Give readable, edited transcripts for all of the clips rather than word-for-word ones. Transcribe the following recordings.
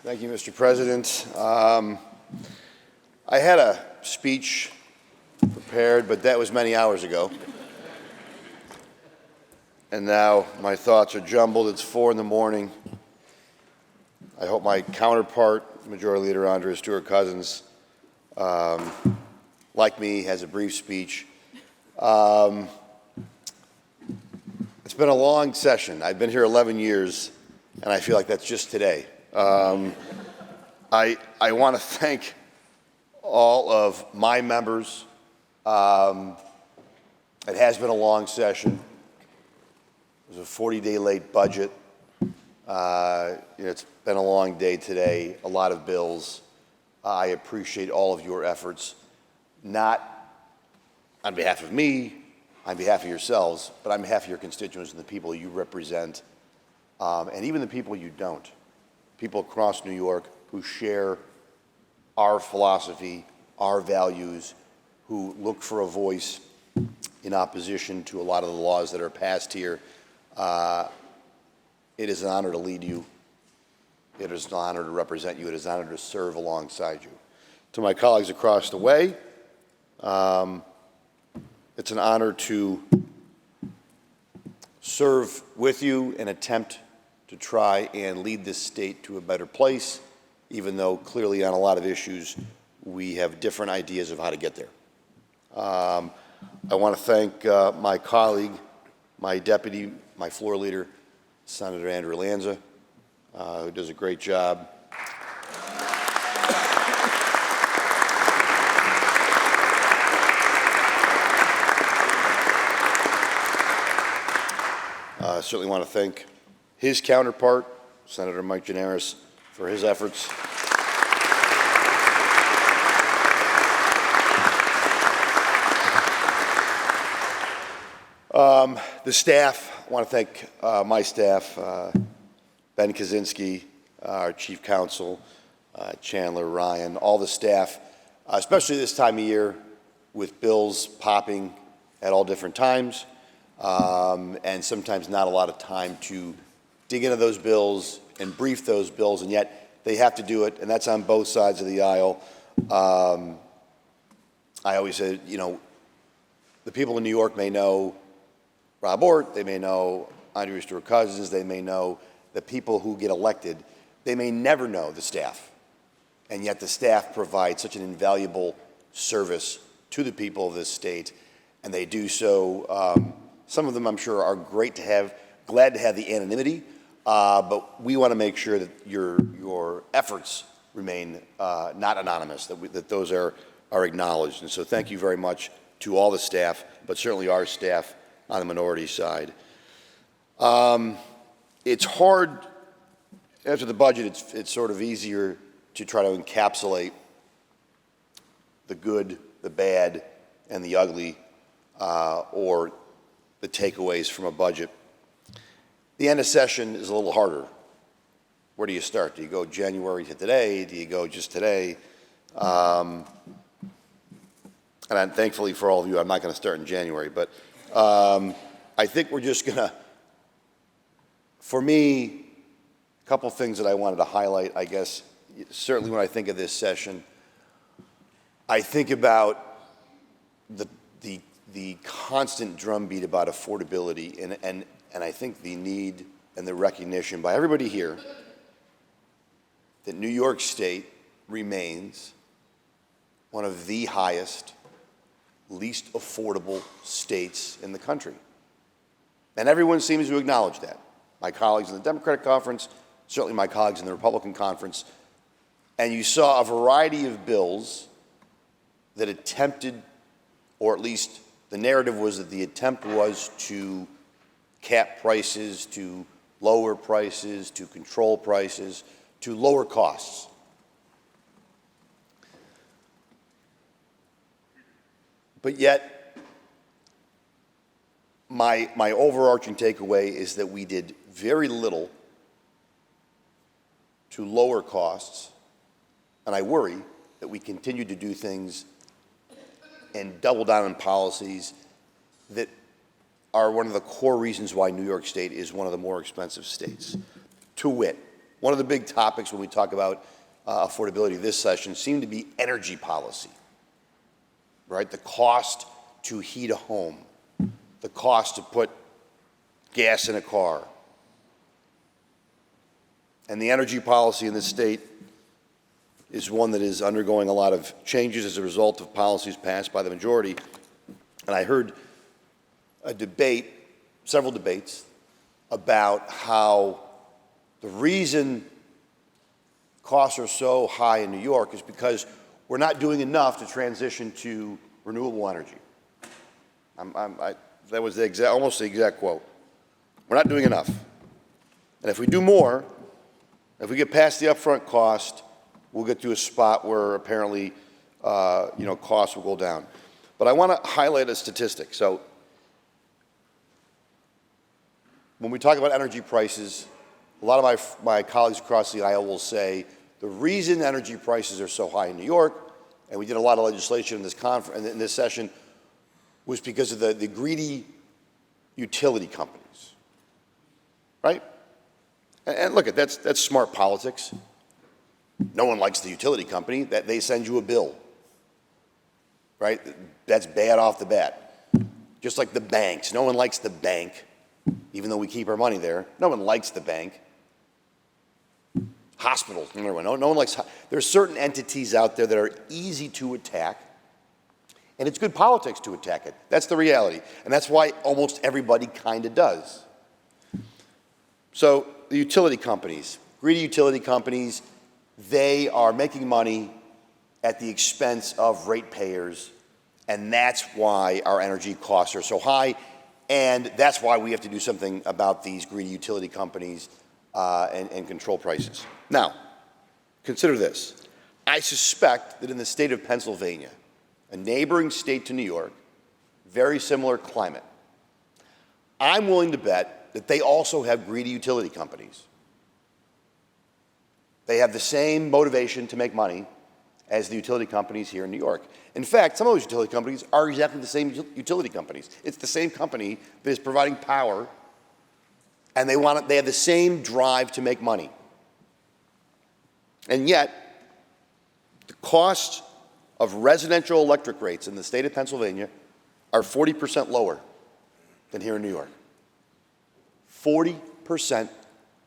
Thank you, Mr. President. I had a speech prepared, but that was many hours ago. And now my thoughts are jumbled. It's 4 in the morning. I hope my counterpart, Majority Leader Andrea Stewart-Cousins, like me, has a brief speech. It's been a long session. I've been here 11 years, and I feel like that's just today. I want to thank all of my members. It has been a long session. It was a 40-day late budget. It's been a long day today, a lot of bills. I appreciate all of your efforts, not on behalf of me, on behalf of yourselves, but on behalf of your constituents and the people you represent, and even the people you don't. People across New York who share our philosophy, our values, who look for a voice in opposition to a lot of the laws that are passed here. It is an honor to lead you. It is an honor to represent you. It is an honor to serve alongside you. To my colleagues across the way, it's an honor to serve with you and attempt to try and lead this state to a better place, even though clearly on a lot of issues we have different ideas of how to get there. I want to thank my colleague, my deputy, my floor leader, Senator Andrew Lanza, who does a great job. I certainly want to thank his counterpart, Senator Mike Gianaris, for his efforts. The staff, I want to thank my staff, Ben Kaczynski, our chief counsel, Chandler, Ryan, all the staff, especially this time of year with bills popping at all different times, and sometimes not a lot of time to dig into those bills and brief those bills, and yet they have to do it, and that's on both sides of the aisle. I always say, the people in New York may know Rob Ortt, they may know Andrea Stewart-Cousins, they may know the people who get elected. They may never know the staff, and yet the staff provide such an invaluable service to the people of this state, and they do so. Some of them, I'm sure, are great to have, glad to have the anonymity, but we want to make sure that your efforts remain not anonymous, that those are acknowledged. And so thank you very much to all the staff, but certainly our staff on the minority side. It's hard, after the budget, it's sort of easier to try to encapsulate the good, the bad, and the ugly, or the takeaways from a budget. The end of session is a little harder. Where do you start? Do you go January to today? Do you go just today? And thankfully for all of you, I'm not going to start in January, but I think we're just going to, for me, a couple things that I wanted to highlight, I guess. Certainly when I think of this session, I think about the constant drumbeat about affordability, and I think the need and the recognition by everybody here that New York State remains one of the highest, least affordable states in the country. And everyone seems to acknowledge that. My colleagues in the Democratic Conference, certainly my colleagues in the Republican Conference, and you saw a variety of bills that attempted, or at least the narrative was that the attempt was to cap prices, to lower prices, to control prices, to lower costs. But yet, my overarching takeaway is that we did very little to lower costs, and I worry that we continue to do things and double down on policies that are one of the core reasons why New York State is one of the more expensive states. To wit, one of the big topics when we talk about affordability this session seemed to be energy policy, right? The cost to heat a home, the cost to put gas in a car. And the energy policy in this state is one that is undergoing a lot of changes as a result of policies passed by the majority. And I heard a debate, several debates, about how the reason costs are so high in New York is because we're not doing enough to transition to renewable energy. That was almost the exact quote. We're not doing enough. And if we do more, if we get past the upfront cost, we'll get to a spot where apparently, costs will go down. But I want to highlight a statistic. So when we talk about energy prices, a lot of my colleagues across the aisle will say the reason energy prices are so high in New York, and we did a lot of legislation in this conference, in this session, was because of the greedy utility companies, right? And look, that's smart politics. No one likes the utility company. That they send you a bill, right? That's bad off the bat. Just like the banks. No one likes the bank, even though we keep our money there. No one likes the bank. Hospitals, no one likes. There's certain entities out there that are easy to attack, and it's good politics to attack it. That's the reality, and that's why almost everybody kind of does. So the utility companies, greedy utility companies, they are making money at the expense of ratepayers, and that's why our energy costs are so high, and that's why we have to do something about these greedy utility companies and control prices. Now, consider this. I suspect that in the state of Pennsylvania, a neighboring state to New York, very similar climate, I'm willing to bet that they also have greedy utility companies. They have the same motivation to make money as the utility companies here in New York. In fact, some of those utility companies are exactly the same utility companies. It's the same company that is providing power, and they have the same drive to make money. And yet, the cost of residential electric rates in the state of Pennsylvania are 40% lower than here in New York. 40%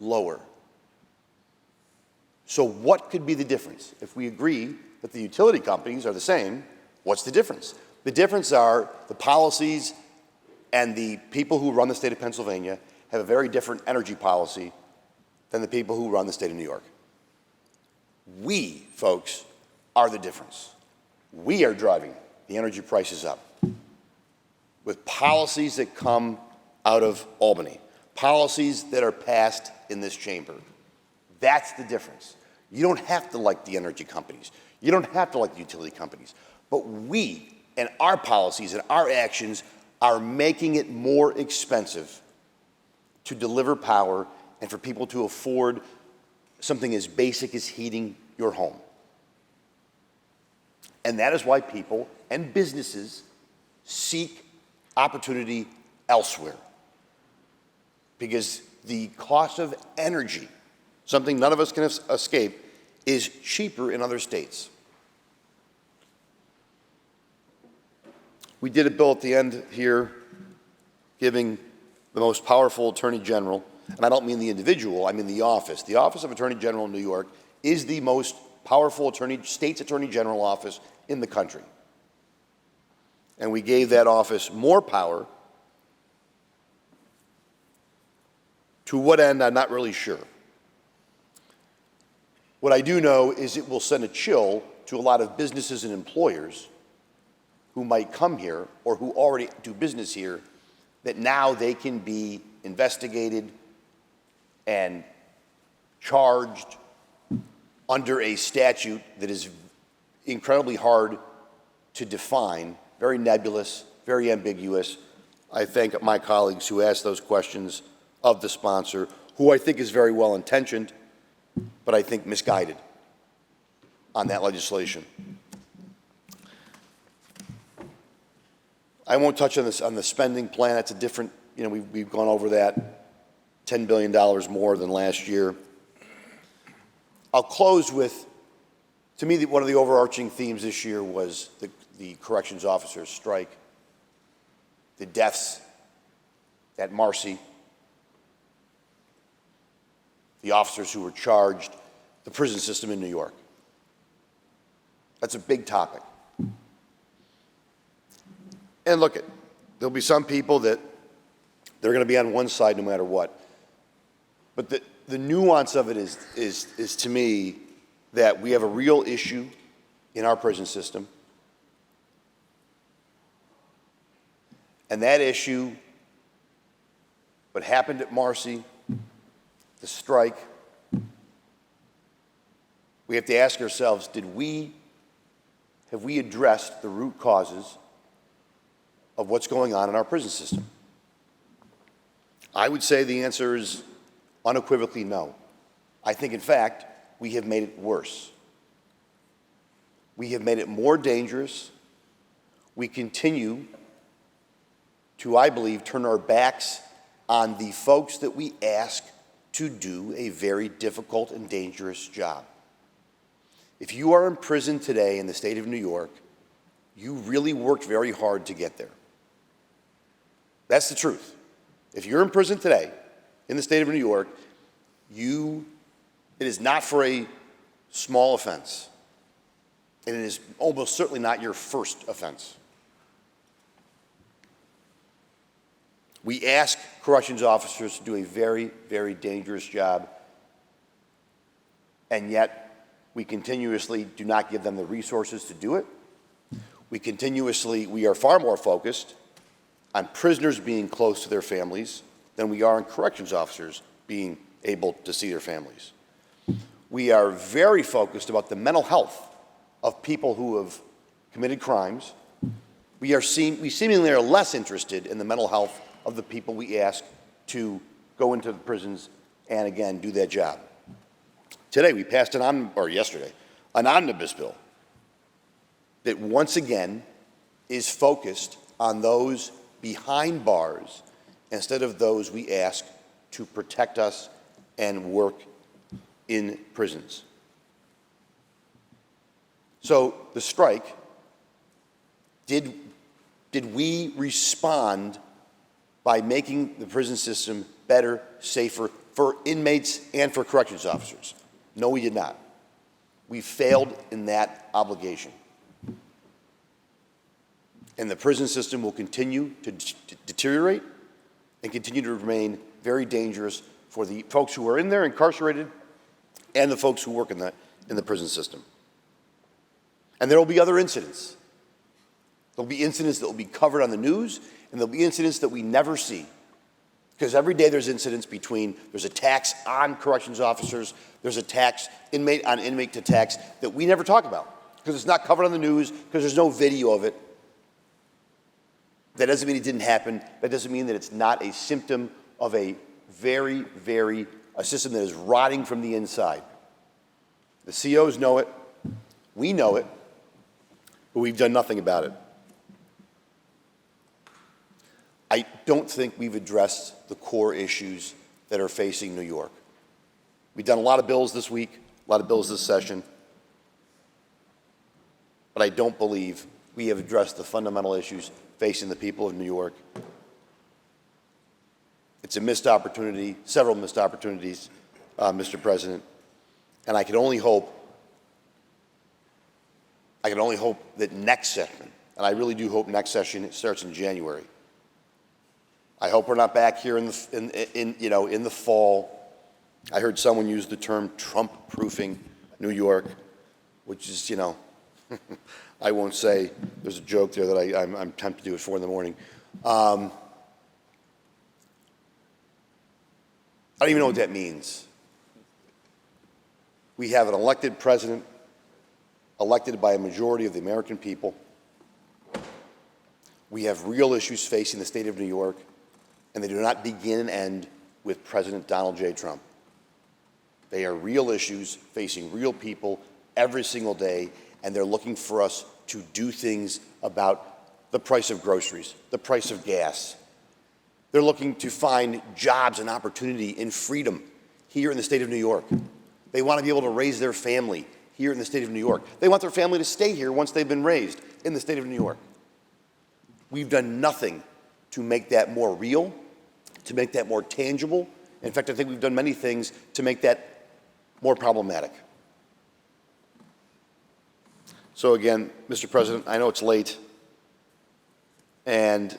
lower. So what could be the difference? If we agree that the utility companies are the same, what's the difference? The difference are the policies, and the people who run the state of Pennsylvania have a very different energy policy than the people who run the state of New York. We, folks, are the difference. We are driving the energy prices up with policies that come out of Albany, policies that are passed in this chamber. That's the difference. You don't have to like the energy companies. You don't have to like the utility companies. But we and our policies and our actions are making it more expensive to deliver power and for people to afford something as basic as heating your home. And that is why people and businesses seek opportunity elsewhere. Because the cost of energy, something none of us can escape, is cheaper in other states. We did a bill at the end here giving the most powerful Attorney General, and I don't mean the individual, I mean the office. The Office of Attorney General in New York is the most powerful state's Attorney General office in the country. And we gave that office more power. To what end, I'm not really sure. What I do know is it will send a chill to a lot of businesses and employers who might come here or who already do business here, that now they can be investigated and charged under a statute that is incredibly hard to define, very nebulous, very ambiguous. I thank my colleagues who asked those questions of the sponsor, who I think is very well-intentioned, but I think misguided on that legislation. I won't touch on this on the spending plan. That's a different, we've gone over that, $10 billion more than last year. I'll close with, to me, one of the overarching themes this year was the corrections officers' strike, the deaths at Marcy, the officers who were charged, the prison system in New York. That's a big topic. And look, there'll be some people that they're going to be on one side no matter what. But the nuance of it is to me that we have a real issue in our prison system. And that issue, what happened at Marcy, the strike, we have to ask ourselves, have we addressed the root causes of what's going on in our prison system? I would say the answer is unequivocally no. I think, in fact, we have made it worse. We have made it more dangerous. We continue to, I believe, turn our backs on the folks that we ask to do a very difficult and dangerous job. If you are in prison today in the state of New York, you really worked very hard to get there. That's the truth. If you're in prison today in the state of New York, it is not for a small offense. And it is almost certainly not your first offense. We ask corrections officers to do a very, very dangerous job, and yet we continuously do not give them the resources to do it. We are far more focused on prisoners being close to their families than we are on corrections officers being able to see their families. We are very focused about the mental health of people who have committed crimes. We seemingly are less interested in the mental health of the people we ask to go into the prisons and, again, do that job. Today we passed yesterday, an omnibus bill that once again is focused on those behind bars instead of those we ask to protect us and work in prisons. So the strike, did we respond by making the prison system better, safer for inmates and for corrections officers? No, we did not. We failed in that obligation. And the prison system will continue to deteriorate and continue to remain very dangerous for the folks who are in there incarcerated and the folks who work in the prison system. And there will be other incidents. There'll be incidents that will be covered on the news, and there'll be incidents that we never see. Because every day there's incidents there's attacks on corrections officers, there's attacks inmate on inmate attacks that we never talk about because it's not covered on the news, because there's no video of it. That doesn't mean it didn't happen. That doesn't mean that it's not a symptom of a system that is rotting from the inside. The COs know it, we know it, but we've done nothing about it. I don't think we've addressed the core issues that are facing New York. We've done a lot of bills this week, a lot of bills this session, but I don't believe we have addressed the fundamental issues facing the people of New York. It's a missed opportunity, several missed opportunities, Mr. President, and I can only hope that next session, and I really do hope next session starts in January. I hope we're not back here in the fall. I heard someone use the term Trump-proofing New York, which is, I won't say. There's a joke there that I'm tempted to do at 4 in the morning. I don't even know what that means. We have an elected president, elected by a majority of the American people. We have real issues facing the state of New York, and they do not begin and end with President Donald J. Trump. They are real issues facing real people every single day, and they're looking for us to do things about the price of groceries, the price of gas. They're looking to find jobs and opportunity and freedom here in the state of New York. They want to be able to raise their family here in the state of New York. They want their family to stay here once they've been raised in the state of New York. We've done nothing to make that more real, to make that more tangible. In fact, I think we've done many things to make that more problematic. So again, Mr. President, I know it's late and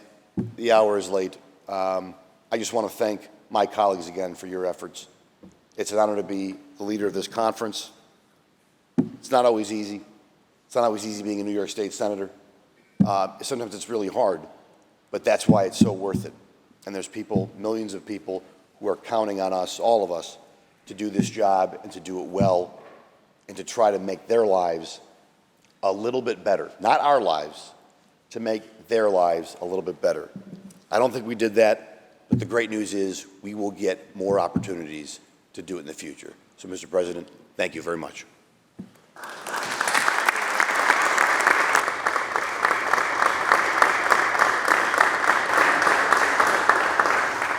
the hour is late. I just want to thank my colleagues again for your efforts. It's an honor to be the leader of this conference. It's not always easy. It's not always easy being a New York State Senator. Sometimes it's really hard, but that's why it's so worth it. And there's people, millions of people, who are counting on us, all of us, to do this job and to do it well and to try to make their lives a little bit better. Not our lives, to make their lives a little bit better. I don't think we did that, but the great news is we will get more opportunities to do it in the future. So, Mr. President, thank you very much.